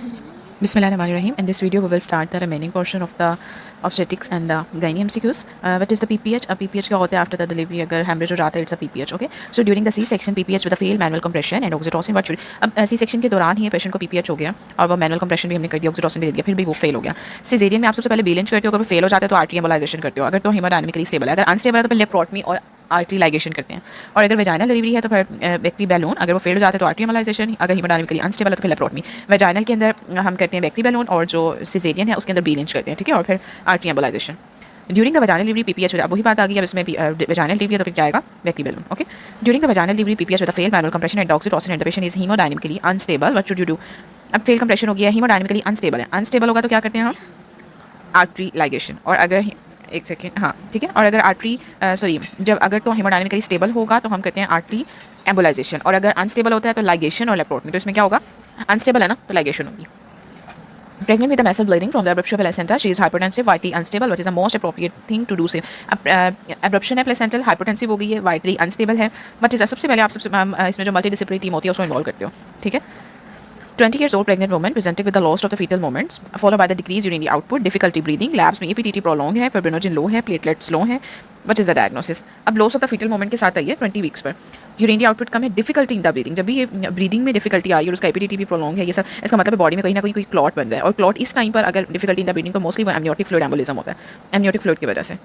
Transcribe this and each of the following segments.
Bismillahirrahmanirrahim. In this video, we will start the remaining portion of the obstetrics and the gynae MCQs. What is the PPH? A PPH क्या होता है after the delivery अगर hemorrhage हो जाता है it's a PPH. Okay. So during the C-section PPH with a failed manual compression and oxytocin what should अब C-section के दौरान ही पेशेंट को PPH हो गया और वो manual compression भी हमने कर दिया oxytocin भी दे दिया फिर भी वो फेल हो गया. सिजेरियन में आप सबसे पहले बेलेंस करते हो अगर वो फेल हो जाता है तो आर्टरी एम्बोलाइजेशन करते हो अगर तो हेमोडायनामिकली स्टेबल है अगर अनस्टेबल है तो फिर लेप्रोटमी और आर्टरी लाइगेशन करते हैं और अगर वेजाइनल डिलीवरी है तो फिर वेक्ट्री बैलून अगर वो फेल हो जाता है तो आर्टरी एम्बोलाइजेशन अगर हेमोडायनामिकली अनस्टेबल है तो फिर लेप्रोटमी वेजाइनल के अंदर हम करते हैं वेक्ट्री बैलून और जो सिजेरियन है उसके अंदर बेलेंस करते हैं ठीक है और फिर artery embolisation during the vaginal delivery PPH अब वही बात आ गई अब इसमें वजाइनल डिलीवरी है तो फिर क्या आएगा वेक्ट्री balloon okay during the vaginal delivery PPH with fail manual compression and oxytocin and the patient is hemodynamically unstable what should you do अब फेल कंप्रेशन हो गया हीमोडायनामिकली अनस्टेबल है अनस्टेबल होगा तो क्या करते हैं हम आर्टरी लाइगेशन और अगर एक सेकेंड हाँ ठीक है और अगर आर्टरी सॉरी जब अगर तो हेमोडायनामिकली स्टेबल होगा तो हम कहते हैं आर्टरी एम्बोलाइजेशन और अगर अनस्टेबल होता है तो लाइगेशन और लेप्रोटमी तो इसमें क्या होगा अनस्टेबल है ना तो लाइगेशन होगी Pregnant with a massive bleeding from the abruption of placenta, she is hypertensive, vitally unstable. What is the most appropriate thing to do? से abruption है placental, hypertensive हो गई है, vitally unstable है. But सबसे पहले आप सबसे इसमें जो multidisciplinary टीम होती है उसको इन्वॉल्व करते हो, ठीक है? 20 years old pregnant woman presented with the loss of the fetal moments, followed by the decreased urinary output, difficulty breathing, labs में APTT prolonged है, fibrinogen low है, platelets low है. What is the diagnosis? अब loss of the fetal moment के साथ आई है 20 weeks पर. Urinary output कम है, डिफिकल्टी इन द ब्रीदिंग जब भी ये ब्रीदिंग में डिफिकल्टी आई और उसका एपीटीटी भी प्रोलॉन्ग है ये सब इसका मतलब है बॉडी में कहीं ना कहीं कोई क्लॉट बन रहा है और क्लॉट इस टाइम पर अगर डिफिकल्टी इन द ब्रीदिंग तो मोस्टली वो एमनियोटिक फ्लूइड एम्बोलिज्म होता है एमनियोटिक फ्लूइड की वजह से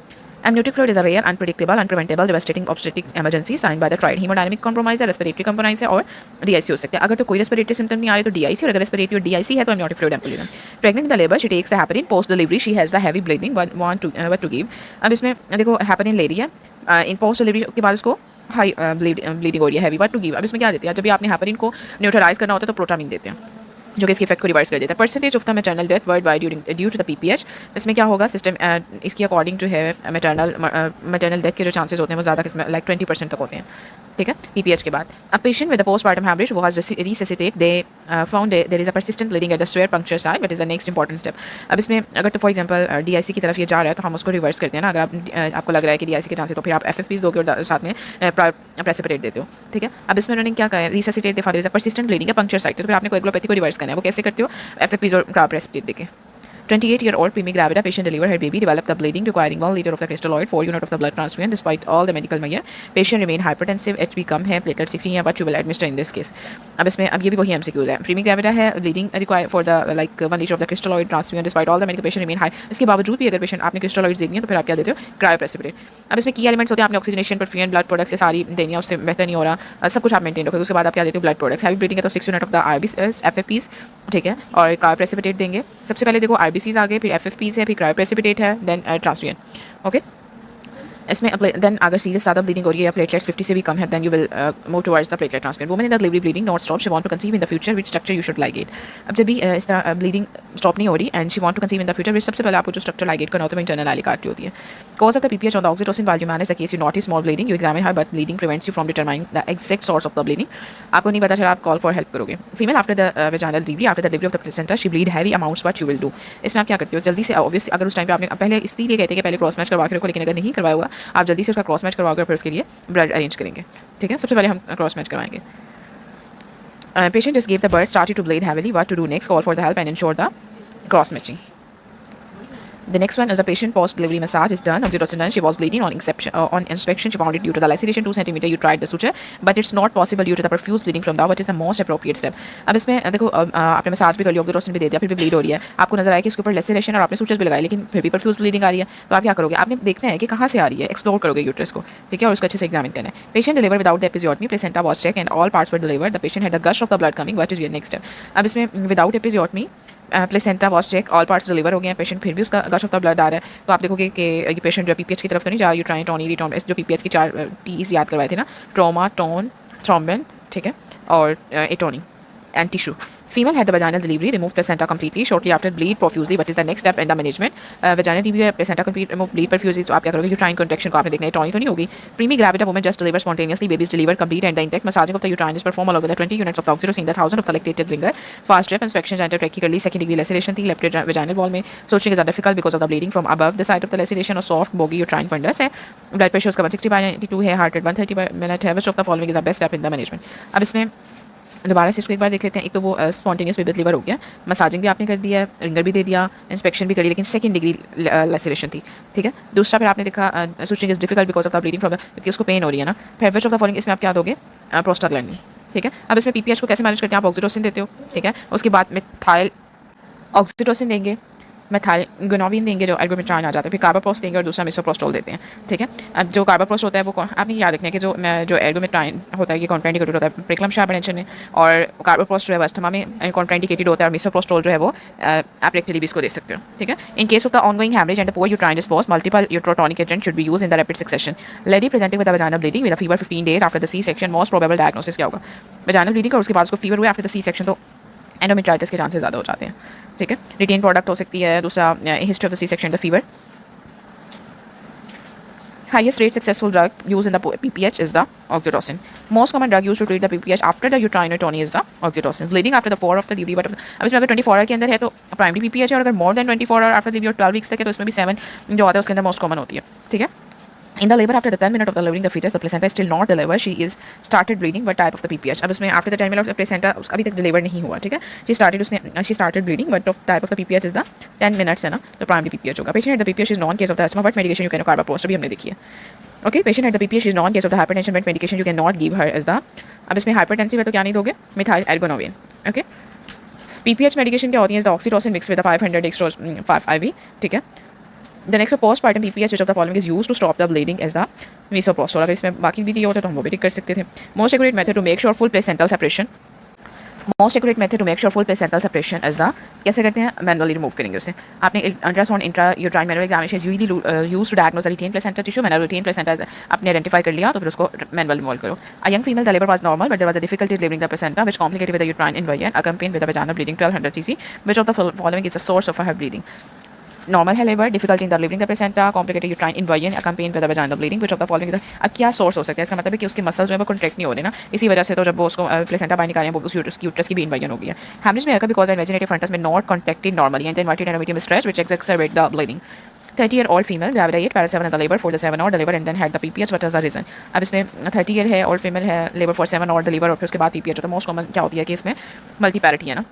Amniotic fluid is a rare, unpredictable, unpreventable, devastating obstetric emergency signed by the triad. Hemodynamic compromise है, respiratory compromise है और DIC हो सकता है. अगर तो कोई respiratory symptom नहीं आ रही तो DIC और अगर respiratory और DIC है तो amniotic fluid embolism. Pregnant in the labor, she takes the heparin. Post delivery, she has the heavy bleeding. What to give? अब इसमें देखो heparin ले रही है. In post delivery के बाद उसको हाई ब्लीडिंग हो रही है हैवी व्हाट टू गिव अब इसमें क्या देते हैं जब भी आपने हेपरिन को न्यूट्रलाइज करना होता है तो प्रोटामिन देते हैं जो कि इसके इफेक्ट को रिवर्स कर देता है percentage of the maternal death world wide due to the PPH इसमें क्या होगा सिस्टम इसकी अकॉर्डिंग जो है मैटरनल डेथ के जो चांसेस होते हैं वो ज़्यादा किस्म लाइक 20% तक होते हैं ठीक है पीपीएच के बाद a patient with postmortem hemorrhage वो has resuscitated they found there is a persistent bleeding at the square puncture site what is the next important step अब इसमें अगर तो फॉर एग्जांपल डीआईसी की तरफ ये जा रहा है तो हम उसको रिवर्स करते हैं ना अगर आपको लग रहा है कि डीआईसी के चांसेस तो फिर आप एफएफपीज दोगे और साथ में प्रेसिपिटेट देते हो ठीक है अब इसमें उन्होंने क्या कहा resuscitate they father is a persistent bleeding है पंक्चर साइट तो फिर आपने कोएगुलोपैथी को रिवर्स करना है वो कैसे करते हो एफएफपीज और प्रेसिपिटेट देके 28-year-old preemie gravida patient delivered her baby developed the bleeding requiring 1 liter of the crystalloid 4 unit of the blood transfusion despite all the medical measure patient remained hypertensive HB कम है platelet 16 है what you will administer in this case अब इसमें अब ये भी वही MCQ है preemie gravida है bleeding required for the like 1 liter of the crystalloid transfusion despite all the medical patient remain high इसके बावजूद भी अगर पेशेंट आपने crystalloids देनी है तो फिर आप क्या देते हो cryoprecipitate अब इसमें की एलिमेंट्स होते हैं आपने ऑक्सीजनेशन परफ्यूजन ब्लड प्रोडक्ट्स से सारी देनी है उससे बेहतर नहीं हो रहा सब कुछ आप मेंटेन रखोगे उसके बाद आप क्या देते हो ब्लड प्रोडक्ट्स हैवी ब्लीडिंग है तो 6 यूनिट ऑफ द आरबीसीज एफएफपीज ठीक है और क्रायोप्रेसिपिटेट देंगे सबसे पहले देखो आरबीसीज आ गए फिर एफएफपीज है फिर क्रायोप्रेसिपिटेट है देन ट्रांसफ्यूजन ओके इसमें देन अगर सीरियस ज़्यादा ब्लीडिंग हो रही है या प्लेटलेट्स 50 से भी कम है then you will move towards the platelet transplant women in the delivery bleeding not stop she want to conceive in the future which structure you should ligate अब जब भी इस तरह ब्लीडिंग स्टॉप नहीं हो रही and she want to conceive in the future which सबसे पहले आपको जो स्ट्रक्चर लाइगेट करना होता है इंटरनल एलिक आर्टरी होती है cause of the PPH on the oxytocin while you manage the case you notice small bleeding you examine her but bleeding prevents you from determining the exact source of the bleeding आपको नहीं पता चला आप call for help करोगे female after the vaginal delivery after the delivery of the placenta she bleed heavy amounts what you will do इसमें आप क्या करते हो जल्दी से ऑब्वियसली अगर उस टाइम पे आपने पहले इसलिए कहते हैं कि पहले क्रॉस मैच करवा के रखो लेकिन अगर नहीं करवाया हुआ आप जल्दी से उसका क्रॉस मैच करवाओगे फिर उसके लिए ब्लड अरेंज करेंगे ठीक है सबसे पहले हम क्रॉस मैच करवाएंगे patient just gave the birth started to bleed heavily what to do next call for the help and ensure the cross matching The next one is the patient post-delivery massage is done. Oxytocin done. She was bleeding on inspection. She found it due to the laceration 2 cm. You tried the suture, but it's not possible due to the profuse bleeding from the what is the most appropriate step. अब इसमें देखो आपने massage भी कर लिया oxytocin भी दे दिया फिर भी ब्लीड हो रही है आपको नजर आया कि इसके ऊपर लेसेरेशन और आपने सूचर्स भी लगाए लेकिन फिर भी प्रफ्यूज ब्लीडिंग आ रही है तो आप क्या करोगे आपने देखना है कि कहाँ से आ रही है एक्सप्लोर करोगे यूट्रस को ठीक है और उसको अच्छे से एग्जामिन करना है patient deliver without the episiotomy placenta was check and all parts were delivered the patient had a gush of the blood coming what is your next step अब इसमें without episiotomy placenta was check all parts deliver हो गए हैं patient फिर भी उसका gush of the blood आ रहा है तो आप देखोगे कि ये पेशेंट जो पीपीएच की तरफ तो नहीं जा रही ट्राई टोनी रिटॉन जो पीपीएच की 4 टीज याद करवाए थे ना ट्रोमा टोन थ्रोम्बिन ठीक है और atony and tissue Female had the vaginal delivery, removed placenta completely. Shortly after, bleed profusely. What is the next step in the management? Vaginal delivery, placenta complete, remove, bleed profusely. तो आप क्या करोगे? Uterine contraction को आपने देखना है, Tony तो नहीं होगी. Preemie gravida woman just deliver spontaneously. Babies deliver complete and the intact. Massaging of the uterine is performed along with the 20 units of the oxytocin, the 1000 of the lactated ringer. Fast drip inspection, endotracheally, second degree laceration थी left vaginal wall में. Suturing is difficult because of the bleeding from above the site of the laceration or soft bogey uterine fundus है. Blood pressure उसका 160/92 है, heart rate 130 per minute है. Which of the following is the best step in the management? अब इसमें दोबारा से इसको एक बार देख लेते हैं। एक तो वो स्पॉन्टेनियस पेबल लीवर हो गया, मसाजिंग भी आपने कर दिया है, रिंगर भी दे दिया, इंस्पेक्शन भी करी, लेकिन सेकंड डिग्री लेसरेशन थी, ठीक है। दूसरा फिर आपने देखा switching is difficult because of the bleeding from क्योंकि उसको पेन हो रही है ना। फिर विच ऑफ द फॉलोइंग इसमें आप क्या दोगे, प्रोस्टाग्लैंडिन, ठीक है। अब इसमें पीपीएच को कैसे मैनेज करते हैं, आप ऑक्सीटोसिन देते हो, ठीक है। उसके बाद मिथाइल ऑक्सीटोसिन देंगे, मेथाइलगोनोबिन देंगे जो एल्गोमेट्राइन आ जाता है, फिर कार्बाप्रोस देंगे और दूसरा मिसोप्रोस्टोल देते हैं, ठीक है। अब जो कार्बाप्रोस होता है वो आपने याद रखना है कि जो एल्गोमेट्राइन होता है ये कॉन्ट्राइंडिकेटेड होता है प्रिक्लम शार्बनेशन में, और कार्बाप्रोस जो है अस्थमा में कॉन्ट्राइंडिकेटेड होता है, और मिसोप्रोस्टोल जो है वो एप्रेक्टिलीबिस को दे सकते हो, ठीक है। In case of the ongoing hemorrhage and the poor uterine dispose multiple uterotonic agent should be use in the rapid succession. Lady presenting with vaginal bleeding with a fever 15 days after the C section, most probable diagnosis क्या होगा, vaginal bleeding और उसके बाद उसको fever हुआ after the C section, तो endometritis के chances ज़्यादा हो जाते हैं, ठीक है। रिटेन प्रोडक्ट हो सकती है, दूसरा history of the C section, the fever. Highest rate successful drug used in the PPH is the oxytocin. Most common drug used to treat the PPH after the uterine atony is the oxytocin. Bleeding after the 4 of the delivery, but अब इसमें अगर 24 our के अंदर है तो primary PPH है, और अगर more than 24 hour after delivery और 12 वीक्स तक है तो इसमें भी 7 जो आता है उसके अंदर मोस्ट कॉमन होती है, ठीक है। In the labor after the 10 minute of the delivering the fetus, the placenta is still not delivered. She is started bleeding. What type of the PPH? अब इसमें after the 10 minute of the placenta अभी तक deliver नहीं हुआ, ठीक है। She started bleeding. What type of the PPH is the 10 minutes है ना, तो primary PPH होगा। Patient had the PPH is non case of the asthma. What medication you can carbapenem अभी हमने देखी है, okay। Patient had the PPH is non case of the hypertension. What medication you cannot give her is the, अब इसमें hypertensive है तो क्या नहीं दोगे, मिथाइल एल्गोनोबिन, okay। PPH medication क्या होती है, is the oxytocin mixed with the 500 dextrose 5 IV, ठीक है। The next postpartum PPH which of the following is used to stop the bleeding is the misoprostol। अगर इसमें बाकी भी दिए होते तो हम वो भी टिक कर सकते थे। Most accurate method to make sure full placental separation, most accurate method to make sure full placental separation is the, कैसे करते हैं, मैनुअली रिमूव करेंगे उससे। आपने ultrasound intra uterine manual examination use to diagnose the retain placenta tissue, मैंने retain placenta आपने identify कर लिया तो फिर उसको मैनुअल रिमूव करो। A young female the labour was normal but there was a difficulty delivering the placenta which complicated with the uterine inversion अकम्पेनिड with the vaginal bleeding 1200 cc, which of the following is a source of her bleeding. Normal है labour, difficulty in the delivering the placenta, complicated uterine inversion accompanied with the vaginal bleeding, which of the following is a, अब क्या source हो सकता है, इसका मतलब है कि उसके मसल्स जो है वो कॉन्ट्रैक्ट नहीं हो रहे ना, इसी वजह से तो जब वो उसको प्लेसेंटा बाहर निकालें वो उसकी यूट्रस की भी इन्वर्जन हो गई है। हैमरेज में अगर बिकॉज इमेजिनेटिव फंटस में not contracted normally and inverted endometrium stretch which exacerbate the bleeding। 30-year-old female gravid 8 para 7 in the labor for the 7 hour deliver and then had the PPH, what is the reason। अब इसमें 30 year है, old female है, labour for 7 hour deliver और फिर उसके बाद PPH होता है। मोस्ट कॉमन क्या होती है कि इसमें मल्टीपैरिटी है ना।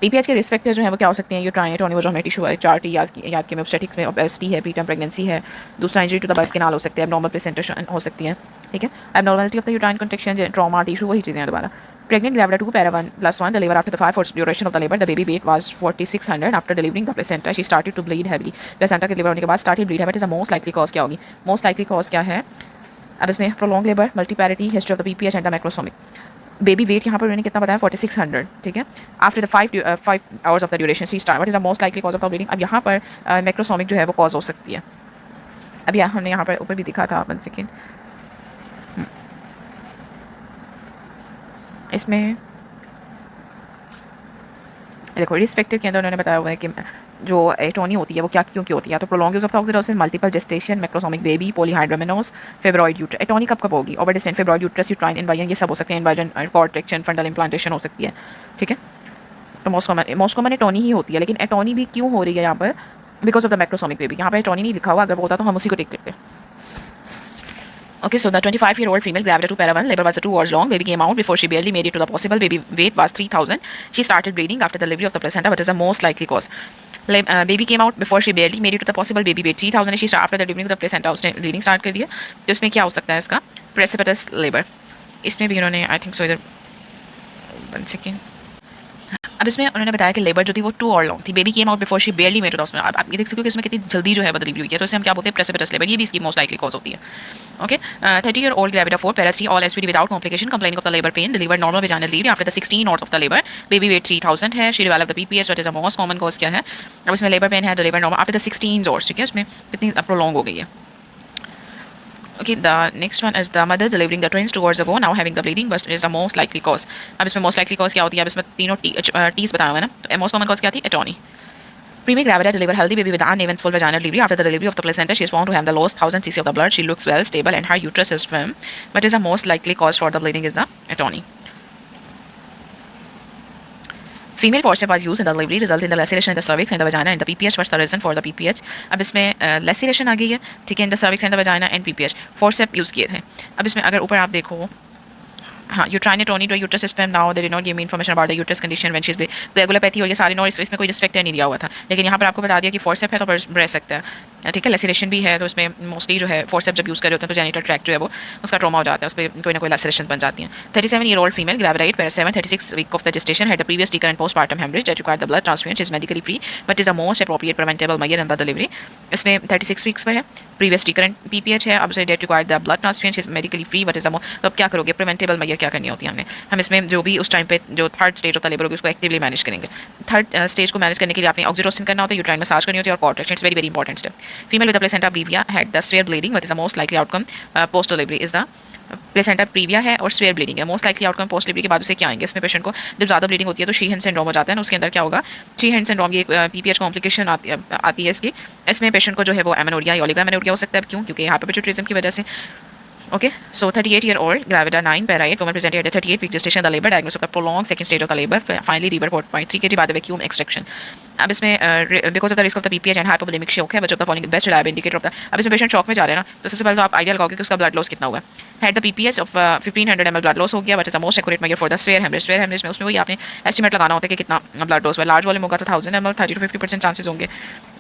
पीपीएच के रिस्क फैक्टर जो है वो क्या हो सकते हैं, यूट्राइन एटोनी वो जो हमें टिश्यू है, 4T याद के में ऑब्स्टेटिक्स में ओबेसिटी है, प्रीटर्म प्रेगनेंसी है, दूसरा injury to the birth canal हो सकते हैं, एबनॉर्मल प्लेसेंटा हो सकती है, ठीक है। Abnormality of the uterine contraction, trauma tissue, वही चीज़ें हैं दोबारा। Pregnant gravida 2 para 1+1 deliver after the 5 hours duration of the labor. The baby weight was 4600 after delivering the placenta. She started to bleed heavily. Placenta के deliver होने के बाद started bleed heavy is the most likely cause क्या होगी, most likely cause क्या है। अब इसमें prolonged labor, multiparity, history of the PPH and the macrosomic। Baby weight यहाँ पर उन्होंने कितना बताया, 4600, ठीक है। After the 5 hours of the duration she start, what is the most likely cause of the bleeding. अब यहाँ पर मैक्रोसोमिक जो है वो कॉज हो सकती है। अब यहाँ हमने यहाँ पर ऊपर भी दिखा था, 1 सेकेंड, इसमें देखो रिस्पेक्टिव के अंदर उन्होंने बताया हुआ है कि जो एटोनी होती है वो क्या क्यों होती है, तो prolong use of oxytocin, multiple gestation, macrosomic baby, polyhydramnios, fibroid uterus. Atony कब होगी, over distended fibroid uterus, uterine inversion, ये सब हो सकते हैं, इन्वर्जन कॉन्ट्रैक्शन, फंडल इम्प्लांटेशन हो सकती है, ठीक है। तो मोस्ट कॉमन एटोनी ही होती है, लेकिन एटोनी भी क्यों हो रही है यहाँ पर, बिकॉज ऑफ द मैक्रोसोमिक बेबी। यहाँ पर एटोनी नहीं लिखा हुआ, अगर वो होता तो हम उसी को टिक करते। Okay, so the 25-year-old female gravida 2 para 1 labor was 2 hours long. Baby came out before she barely made it to the possible. Baby weight was 3000. She started bleeding after the delivery of the placenta, but is the most likely cause. Baby came out before she barely made it to the possible. Baby weight 3000. She started after the delivery of the placenta. उसने bleeding start कर दिया। तो इसमें क्या हो सकता है इसका, precipitous labor। इसमें भी उन्होंने I think so इधर 1 second, अब इसमें उन्होंने बताया कि लेबर जो थी वो 2 hour लॉन्ग थी। Baby came out before she बेयरली made it. उसमें आप ये देख सकते हो कि इसमें कितनी जल्दी जो है डिलीवरी हुई है, तो इससे हम क्या बोलते हैं, प्रेसिपिटस लेबर। ये भी इसकी मोस्ट लाइकली कॉज होती है। Okay, 30-year-old gravida 4 para 3 all SPD without complication, complaining of the labor pain, delivered normal vaginal delivery after the 16 hours of the labor. Baby weight 3000 है। She developed the PPH, what is the most common cause क्या है, अब इसमें labour pain है, delivered normal after the 16 hours, ठीक है। इसमें कितनी प्रोलॉन्ग हो गई है। Okay, the next one is the mother delivering the twins 2 hours ago, now having the bleeding, but is the most likely cause। अब इसमें most likely cause क्या होती है, अब इसमें तीनों T's बताया हुआ है ना, तो most common cause क्या थी, atony. Preemie gravida deliver healthy baby with uneventful vaginal delivery. After the delivery of the placenta, she is found to have the lowest 1000 cc of the blood. She looks well stable and her uterus is firm, but is the most likely cause for the bleeding is the atony. Female forceps was used in the delivery, result in the laceration in the cervix and the vagina and the PPH. What's the reason for the PPH? अब इसमें laceration आ गई है, ठीक है, in the cervix and the vagina and PPH forceps use किए थे। अब इसमें अगर ऊपर आप देखो हाँ, uterine atony to uterus spasm now they did not give me information about the uterus condition when she is coagulopathy और ये सारे नॉट इसमें कोई रिस्पेक्ट नहीं दिया हुआ था, लेकिन यहाँ पर आपको बता दिया कि फोर्सेप है तो रह सकता है, ठीक है। लेसिरेशन भी है तो इसमें मोस्टली जो है फोर्सेप जब यूज़ कर रहे होते हैं तो जेनिटल ट्रैक्ट जो है वो उसका ट्रॉमा हो जाता है, उस पर कोई ना कोई लेसिरेशन बन जाती हैं। 37-year-old female gravid per 36 week of the gestation had the previous recurrent postpartum hemorrhage that required the blood transfusion. She is medically free but is the most appropriate preventable measure in the delivery. इसमें 36 weeks पर है, previous recurrent PPH है, अब से that required the blood transfusion, she is medically free but is the तो अब क्या करोगे, प्रिवेंटेबल मेजर क्या करनी होती है हम इसमें जो भी उस टाइम पे जो थर्ड स्टेज होता है लेबर होगी उसको एक्टिवली मैनेज करेंगे। थर्ड स्टेज को मैनेज करने के लिए आपने ऑक्सीटोसिन करना होता है, यूट्राइन मसाज करनी होती है और contraction is very very important step. Female with the placenta previa had the swear bleeding what is the most likely outcome post delivery is the placenta previa है और स्वेयर ब्लीडिंग है, most likely outcome post delivery के बाद उसे क्या आएंगे। इसमें patient को जब ज़्यादा ब्लीडिंग होती है तो शीहन सिंड्रोम हो जाता है ना, उसके अंदर क्या होगा, शीहन सिंड्रोम ये पीपीएच कॉम्प्लिकेशन आती है इसकी। इसमें पेशेंट को जो है वो एमेनोरिया या ओलिगोमेनोरिया हो सकता है, क्यों, क्योंकि हाइपोपिट्यूटरिज्म की वजह से। Okay, so 38-year-old gravida 9 para-8 woman presented at 38-week gestation. The labor diagnosis of the prolonged second stage of the labor, finally rebirth 4.3 kg by the vacuum extraction. अब इसमें because of the risk of the PPH and hypovolemic shock है, but of the following best reliable indicator of the. अब इसमें patient shock में जा रहे हैं ना, तो सबसे पहले तो आप आइडिया लगाओगे कि उसका ब्लड लॉस कितना हुआ है। Had the PPH of 1500 ml blood loss हो गया, but is the most accurate measure for the severe haemorrhage. Severe haemorrhage में उसमें वही आपने एस्टिमेट लगाना होता है कि कितना ब्लड लॉस हुआ। लार्ज वॉल्यूम होगा तो 1000 ml 30 to 50% चांसेस होंगे।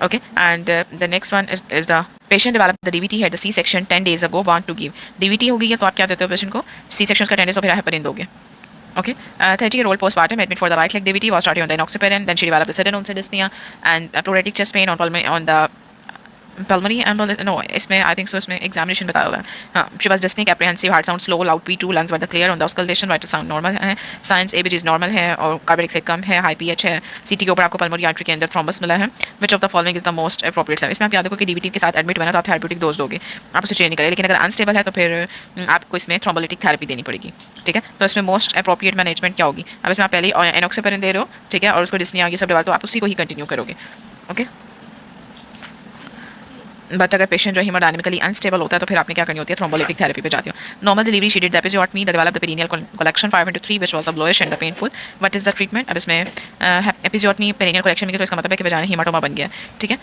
Okay, and the next one is the patient develop the DVT had the C section 10 days ago, want to give. DVT हो गई है तो आप क्या देते हो पेशेंट को, सी सेक्शन का 10 days तो फिर हेपरिन दोगे। Okay, 30-year-old postpartum admit for the right leg DVT was started on the enoxaparin, then she developed the sudden onset dyspnea and pleuritic chest pain on the pulmonary embolism. No, इसमें I think so इसमें examination बताया हुआ है। हाँ, she was dyspneic, apprehensive, heart sound slow, loud P2, lungs were clear on the auscultation, vital sound normal है, signs ABG is normal है और carbonic से कम है, high pH है। CT के ऊपर आपको pulmonary artery के अंदर थ्रोम्बस मिला है। Which of the following is the most appropriate service? इसमें आप याद रखो कि DVT के साथ एडमिट हुआ ना तो आप थेरेप्यूटिक डोज दोगे, आप उसे चेंज नहीं करें, लेकिन अगर अनस्टेबल है तो फिर आपको इसमें थ्रोम्बोलिटिक थेरेपी देनी पड़ेगी, ठीक है। तो इसमें मोस्ट अप्रोप्रिएट मैनेजमेंट क्या होगी, अब इसमें आप पहले एनॉक्सिपेरिन दे रहे हो, ठीक है, और उसको डिस्निया ये सब डेवलप तो आप उसी को ही कंटिन्यू करोगे। ओके, बट अगर पेशेंट जो हीमोडायनेमिकली अनस्टेबल होता है तो फिर आपने क्या करनी होती है, थ्रोम्बोलिटिक थेरेपी पे जाती हो। Normal delivery she did the episiotomy the develop the perineal collection 5/3 which was the bluish and the painful. What is the treatment, अब इसमें एपिजोटमी पेरिनियल कलेक्शन में तो इसका मतलब है कि वजाना हीमाटोमा बन गया, ठीक है,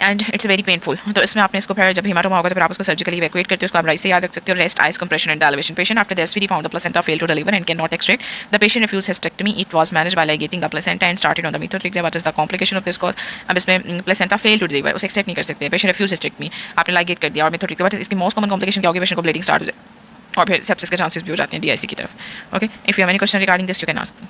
एंड इट्स वेरी पेनफुल। तो इसमें आपने इसको फिर जब हीमाटोमा होगा तो फिर आप उसको सर्जिकली इवैक्यूएट करते हो, उसको आप राइट से याद रख सकते हो, rest ice compression and elevation. Patient after the SVD found the placenta fail to deliver and can not extract the patient refuse hysterectomy, it was managed by ligating the placenta and started on the methotrexate. What is the complication of this cause, अब इसमें placenta fail to deliver, उसे extract नहीं कर सकते, patient refuse hysterectomy, आपने ligate कर दिया और मीथोट्रिक्स। बट इसकी मोस्ट कॉमन कॉम्प्लिकेशन क्या होगी, पेशेंट को ब्लीडिंग स्टार्ट हो जाए और फिर सेप्सिस के चांसेस भी हो जाते हैं, डीआईसी की तरफ। Okay, if you have any question regarding this you can ask.